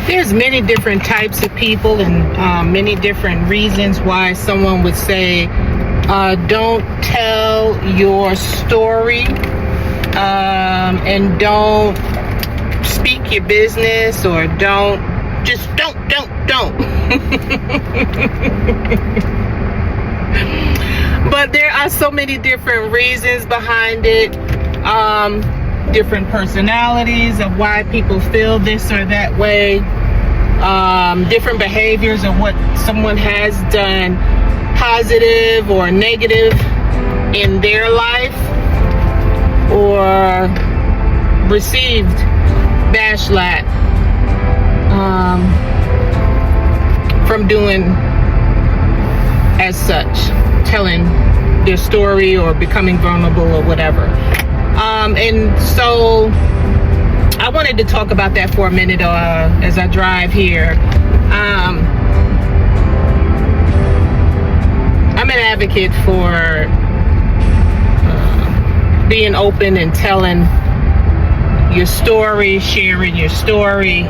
There's many different types of people and many different reasons why someone would say, don't tell your story and don't speak your business, or don't. But there are so many different reasons behind it, different personalities of why people feel this or that way, different behaviors of what someone has done, positive or negative in their life, or received backlash from doing as such, telling their story or becoming vulnerable or whatever. And so I wanted to talk about that for a minute as I drive here. I'm an advocate for being open and telling your story, sharing your story,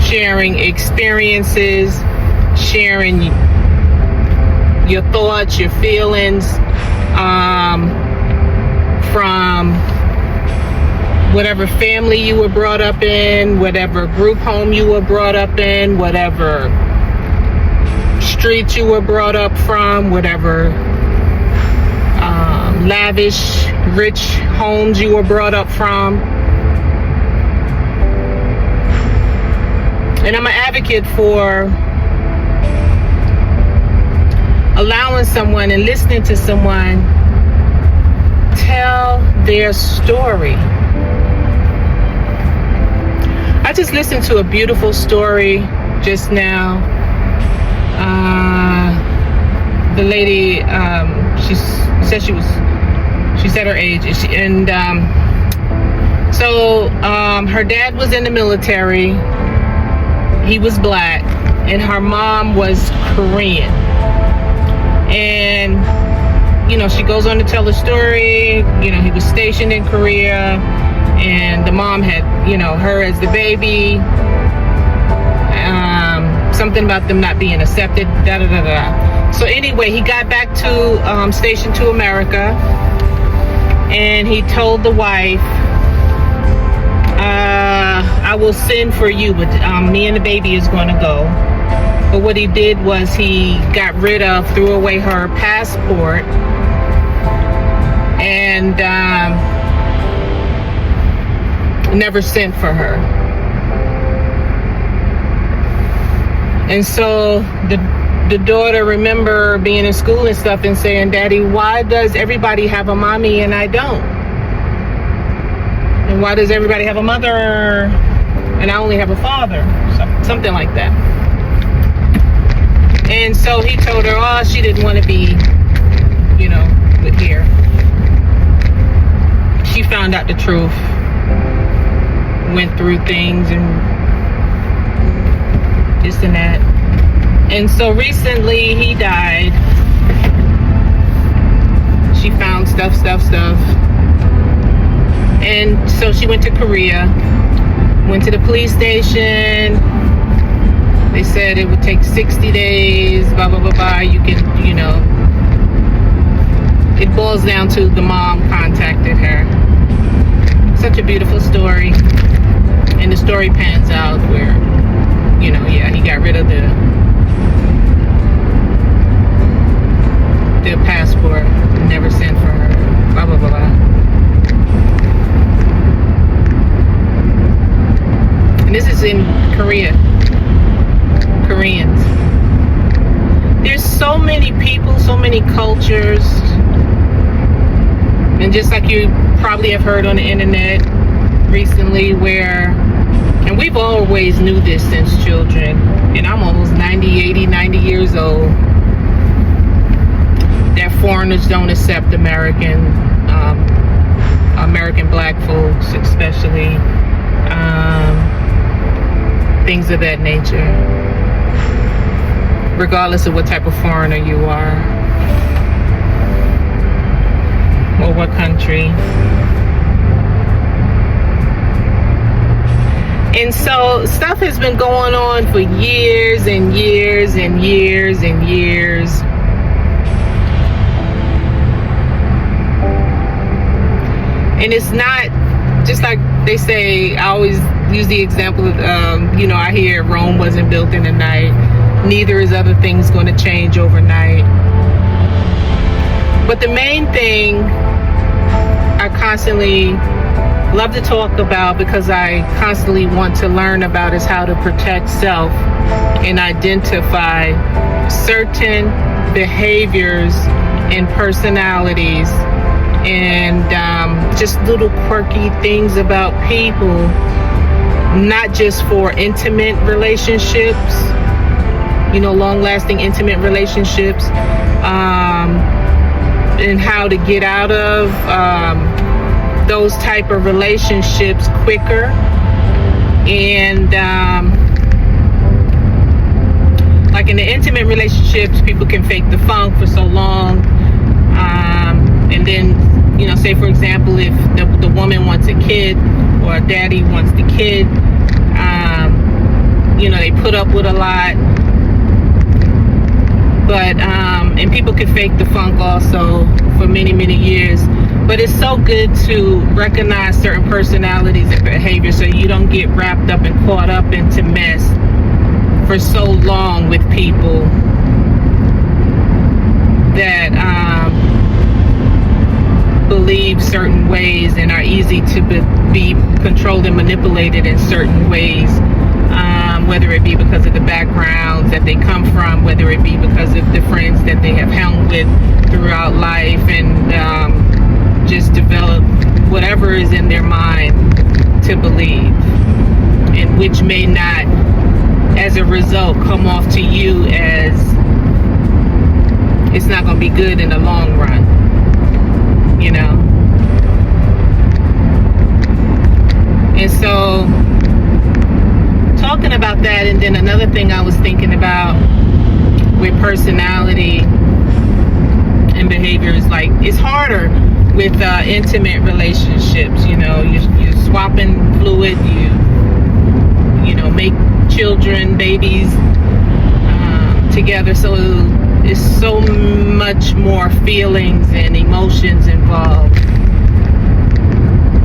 sharing experiences, sharing your thoughts, your feelings, from whatever family you were brought up in, whatever group home you were brought up in, whatever street you were brought up from, whatever lavish, rich homes you were brought up from. And I'm an advocate for allowing someone and listening to someone tell their story. I just listened to a beautiful story just now. The lady, she said her age, and so her dad was in the military. He was black, and her mom was Korean. And she goes on to tell the story. He was stationed in Korea, and the mom had, her as the baby. Something about them not being accepted, So anyway, he got back to station to America, and he told the wife, I will send for you, but me and the baby is going to go. But what he did was he threw away her passport, and never sent for her. And so the daughter remember being in school and stuff and saying, Daddy, why does everybody have a mommy and I don't? And why does everybody have a mother and I only have a father? Something like that. And so he told her, she didn't want to be, with here. She found out the truth, went through things and this and that. And so recently he died. She found stuff. And so she went to Korea, went to the police station. They said it would take 60 days, blah, blah, blah, blah. You can, it boils down to the mom contacted her. Such a beautiful story. And the story pans out where, he got rid of the passport, never sent for her, blah, blah, blah, blah. And this is in Korea. Koreans. There's so many people, so many cultures. And just like you probably have heard on the internet recently and we've always knew this since children, and I'm almost 90 years old, that foreigners don't accept American black folks, especially, things of that nature, regardless of what type of foreigner you are or what country. And so stuff has been going on for years and years and years and years. And it's not just like they say. I always use the example of, I hear Rome wasn't built in a night. Neither is other things going to change overnight. But the main thing I constantly love to talk about, because I constantly want to learn about, is how to protect self and identify certain behaviors and personalities and just little quirky things about people, not just for intimate relationships, long-lasting intimate relationships, and how to get out of those type of relationships quicker. And like in the intimate relationships, people can fake the funk for so long, and then say for example, if the woman wants a kid or a daddy wants the kid, they put up with a lot, but and people can fake the funk also for many, many years. But it's so good to recognize certain personalities and behaviors so you don't get wrapped up and caught up into mess for so long with people that believe certain ways and are easy to be controlled and manipulated in certain ways, whether it be because of the backgrounds that they come from, whether it be because of the friends that they have hung with throughout life, and just develop whatever is in their mind to believe, and which may not, as a result, come off to you as it's not going to be good in the long run, And so, talking about that, and then another thing I was thinking about with personality and behaviors, like it's harder with intimate relationships. You're swapping fluid, you make children, babies together, so it's so much more feelings and emotions involved.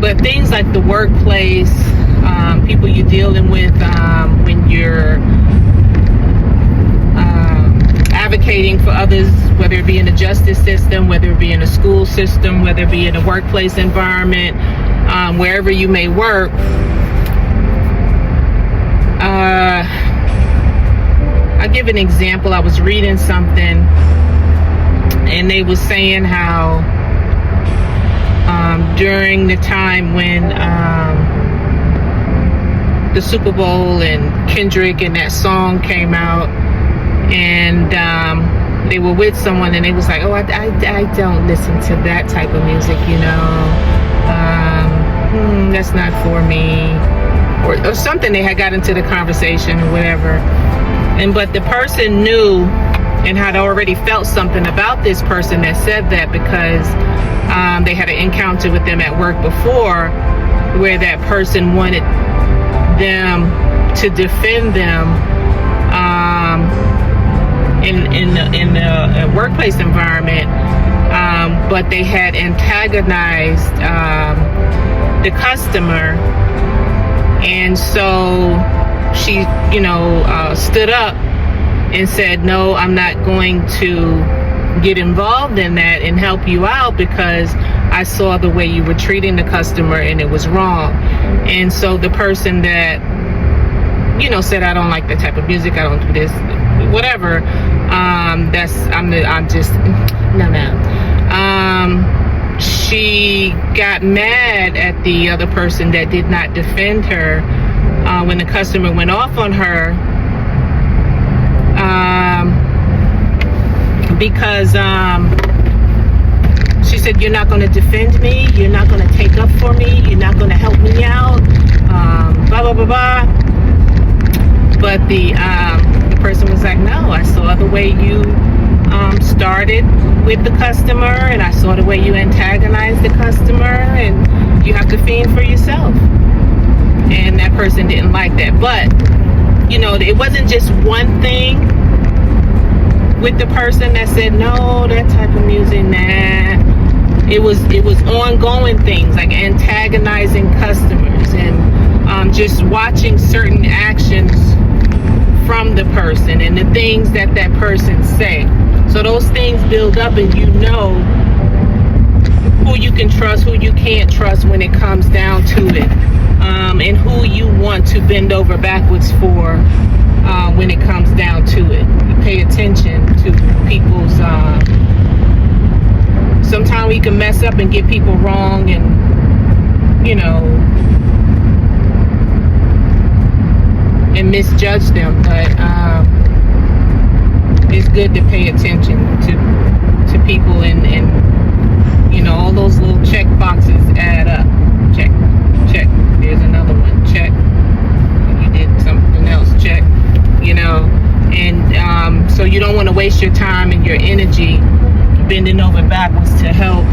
But things like the workplace, people you're dealing with when you're advocating for others, whether it be in the justice system, whether it be in a school system, whether it be in a workplace environment, wherever you may work, I'll give an example. I was reading something and they was saying how during the time when the Super Bowl and Kendrick and that song came out, and they were with someone and they was like, I don't listen to that type of music, that's not for me, or something. They had got into the conversation or whatever, but the person knew and had already felt something about this person that said that, because they had an encounter with them at work before where that person wanted them to defend them in the workplace environment, but they had antagonized the customer, and so she stood up and said, no, I'm not going to get involved in that and help you out, because I saw the way you were treating the customer and it was wrong. And so the person that said, I don't like that type of music, I don't do this, whatever, she got mad at the other person that did not defend her when the customer went off on her, because she said, you're not going to defend me, you're not going to take up for me, you're not going to help me out, blah blah blah blah. But the person was like, no, I saw the way you started with the customer, and I saw the way you antagonized the customer, and you have to fend for yourself. and that person didn't like that. But you know, it wasn't just one thing with the person that said no, that type of music, nah. It was ongoing things like antagonizing customers and just watching certain actions from the person and the things that person say. So those things build up, and you know who you can trust, who you can't trust when it comes down to it, and who you want to bend over backwards for when it comes down to it. You pay attention to people's. Sometimes we can mess up and get people wrong, and you know, and misjudge them. But it's good to pay attention to people, and you know, all those little check boxes add up. Check. There's another one. Check. You did something else. Check. You know, and so you don't want to waste your time and your energy bending over backwards to help